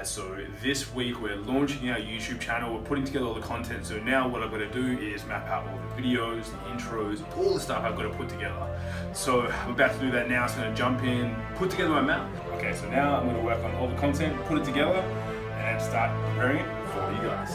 guys. So this week we're launching our YouTube channel. We're putting together all the content. So now what I've got to do is map out all the videos, the intros, all the stuff I've got to put together. So I'm about to do that now. So I'm going to jump in, put together my map. Okay, so now I'm going to work on all the content, put it together, and start preparing it for you guys.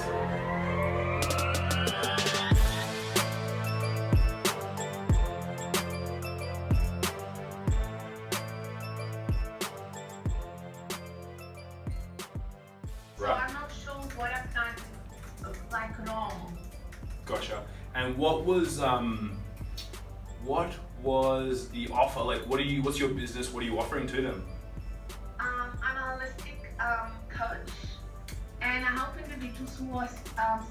So I'm not sure what I've done like wrong. Gotcha. And what was the offer? Like, what's your business? What are you offering to them? I'm a holistic coach, and I help individuals who are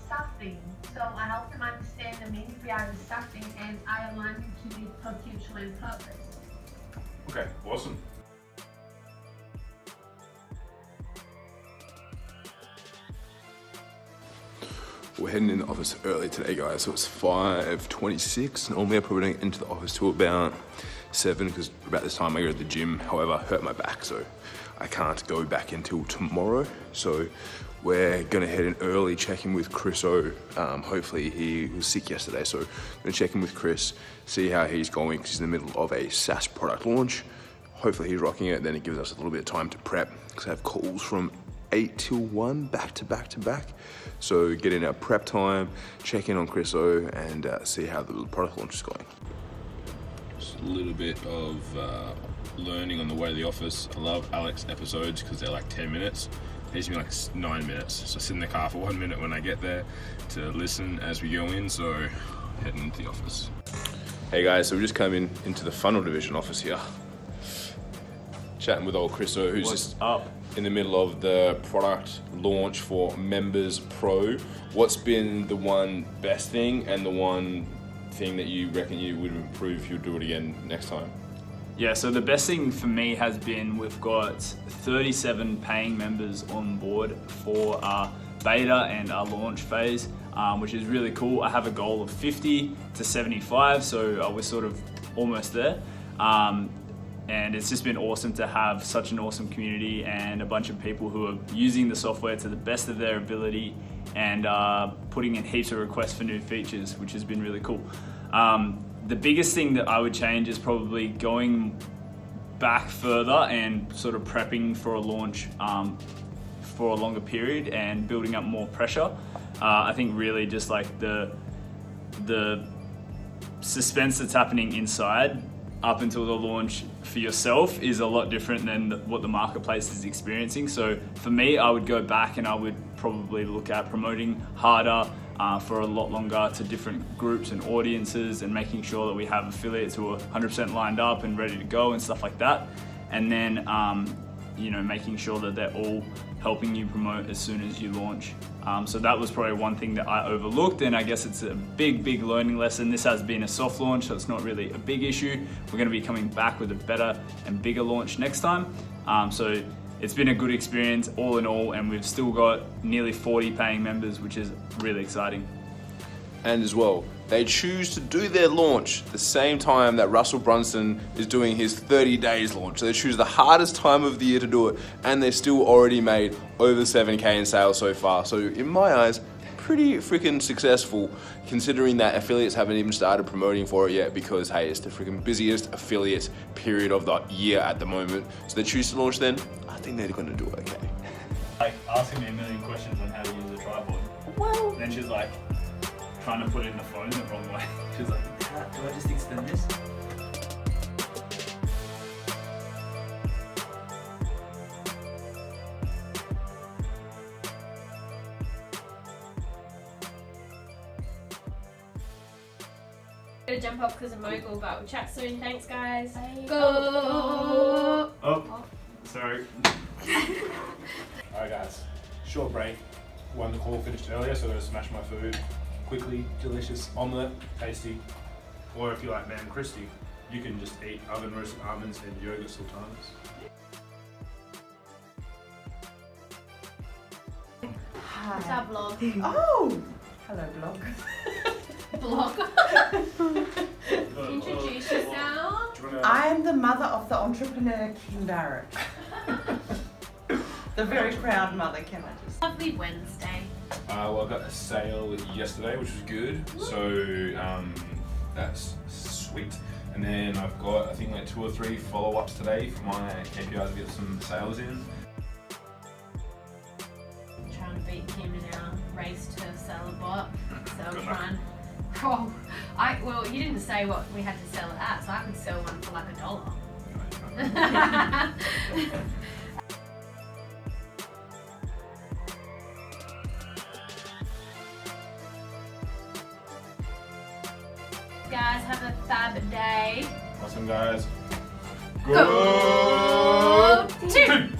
suffering. So I help them understand the meaning behind the suffering, and I align them to their potential and purpose. Okay, awesome. We're heading in the office early today, guys, so it's 5:26. Normally I probably don't get into the office till about 7 because about this time I go to the gym. However, I hurt my back, so I can't go back until tomorrow. So we're gonna head in early, check in with Chris O. Hopefully he was sick yesterday, so I'm gonna check in with Chris, see how he's going because he's in the middle of a SaaS product launch. Hopefully he's rocking it, then it gives us a little bit of time to prep because I have calls from 8 till 1, back to back to back. So get in our prep time, check in on Chris O, and see how the product launch is going. Just a little bit of learning on the way to the office. I love Alex episodes because they're like 10 minutes. These me like 9 minutes. So I sit in the car for 1 minute when I get there to listen as we go in. So heading into the office. Hey guys, so we just come into the funnel division office here. Chatting with old Chris O, who's just up in the middle of the product launch for Members Pro. What's been the one best thing and the one thing that you reckon you would improve if you do it again next time? Yeah, so the best thing for me has been we've got 37 paying members on board for our beta and our launch phase, which is really cool. I have a goal of 50 to 75, so we're sort of almost there. And it's just been awesome to have such an awesome community and a bunch of people who are using the software to the best of their ability and putting in heaps of requests for new features, which has been really cool. The biggest thing that I would change is probably going back further and sort of prepping for a launch for a longer period and building up more pressure. I think really just like the suspense that's happening inside up until the launch for yourself is a lot different than what the marketplace is experiencing. So for me, I would go back and I would probably look at promoting harder for a lot longer to different groups and audiences and making sure that we have affiliates who are 100% lined up and ready to go and stuff like that. And then, making sure that they're all helping you promote as soon as you launch. So that was probably one thing that I overlooked, and I guess it's a big learning lesson. This has been a soft launch, so it's not really a big issue. We're gonna be coming back with a better and bigger launch next time. So it's been a good experience all in all, and we've still got nearly 40 paying members, which is really exciting. And as well, they choose to do their launch the same time that Russell Brunson is doing his 30 days launch. So they choose the hardest time of the year to do it, and they still already made over 7K in sales so far. So in my eyes, pretty freaking successful considering that affiliates haven't even started promoting for it yet because, hey, it's the freaking busiest affiliate period of the year at the moment. So they choose to launch then. I think they're gonna do okay. Like asking me a million questions on how to use a tripod. Well, And then she's like, trying to put it in the phone the wrong way. She's like, do I just extend this? Gonna jump off because of Mogul, but we'll chat soon. Thanks, guys. Bye. Go! Oh, sorry. Alright guys, short break. One the call finished earlier, so I'm gonna smash my food quickly. Delicious omelette, tasty. Or if you like man crispy, you can just eat oven roasted almonds and yogurt sultanas. It's our vlog. Oh! Hello, blog. Vlog. Introduce yourself. I am the mother of the entrepreneur King Barrett. The very proud mother, can I just... Lovely Wednesday. Well, I got a sale yesterday, which was good. So that's sweet. And then I've got, I think, like 2 or 3 follow-ups today for my KPIs to get some sales in. Trying to beat Kim in our race to sell a bot. So Good luck. trying. Oh, well, you didn't say what we had to sell it at, so I could sell one for like $1. Guys, have a fab day. Awesome, guys. Go team!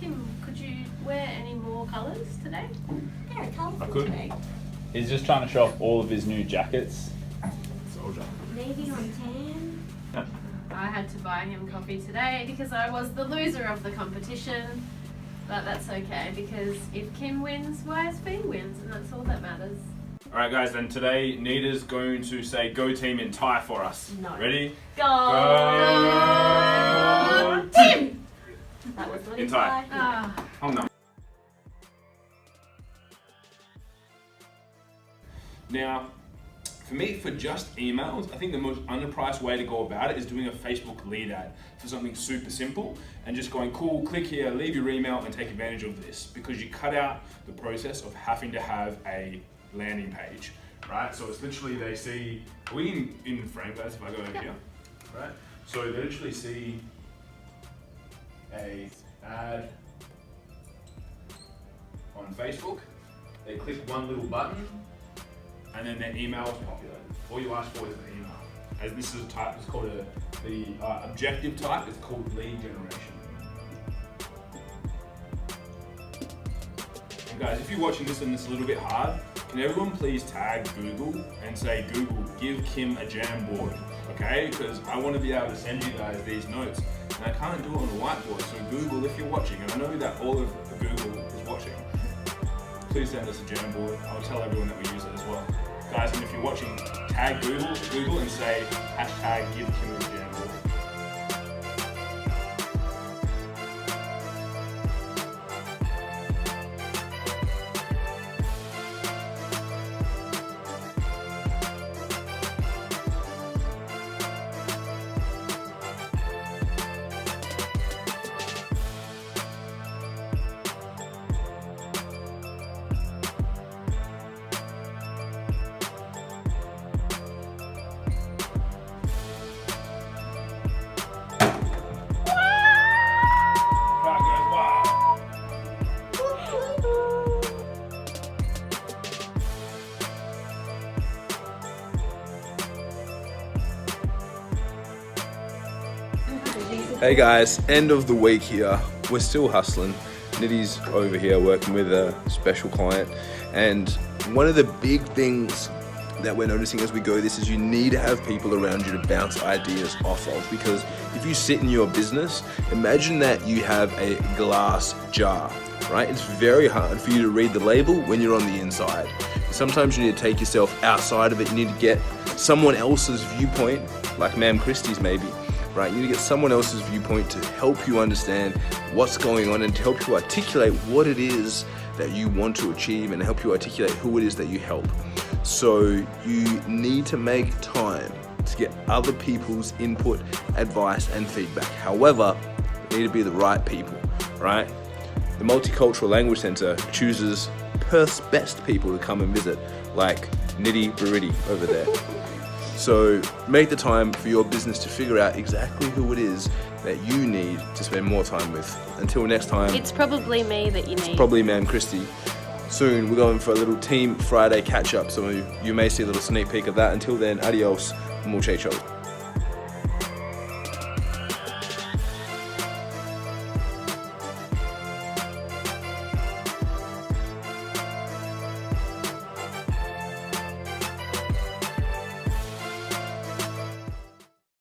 Kim, could you wear any more colours today? I could. He's just trying to show off all of his new jackets. Soldier. Navy on tan. I had to buy him coffee today because I was the loser of the competition. But that's okay because if Kim wins, YSB wins, and that's all that matters. Alright guys, then today Nita's going to say go team in Thai for us. No. Ready? Go team! That was not In Thai. Ah. Oh no. Now, for me, for just emails, I think the most underpriced way to go about it is doing a Facebook lead ad for something super simple and just going, cool, click here, leave your email and take advantage of this, because you cut out the process of having to have a landing page, right? So it's literally they see, are we in frame, guys, if I go over here? Right? So they literally see a ad on Facebook, they click one little button, and then their email is populated. All you ask for is the email. As this is a type, it's called the objective type, it's called lead generation. And guys, if you're watching this and it's a little bit hard, can everyone please tag Google and say, Google, give Kim a Jamboard, okay? Because I want to be able to send you guys these notes, and I can't do it on the whiteboard, so Google, if you're watching, and I know that all of Google is watching, please send us a Jamboard. I'll tell everyone that we use it as well. Guys, and if you're watching, tag Google and say, hashtag give Kim a Jamboard. Hey guys, end of the week here. We're still hustling. Nitty's over here working with a special client, and one of the big things that we're noticing as we go this is you need to have people around you to bounce ideas off of, because if you sit in your business, imagine that you have a glass jar, right? It's very hard for you to read the label when you're on the inside. Sometimes you need to take yourself outside of it. You need to get someone else's viewpoint, like Ma'am Christie's maybe, right? You need to get someone else's viewpoint to help you understand what's going on and to help you articulate what it is that you want to achieve and help you articulate who it is that you help. So you need to make time to get other people's input, advice, and feedback. However, they need to be the right people, right? The Multicultural Language Center chooses Perth's best people to come and visit, like Nitty Bariddy over there. So make the time for your business to figure out exactly who it is that you need to spend more time with. Until next time, It's probably me that you need. probably Ma'am Christie. Soon we're going for a little Team Friday catch up, so you may see a little sneak peek of that. Until then, adios, muchacho.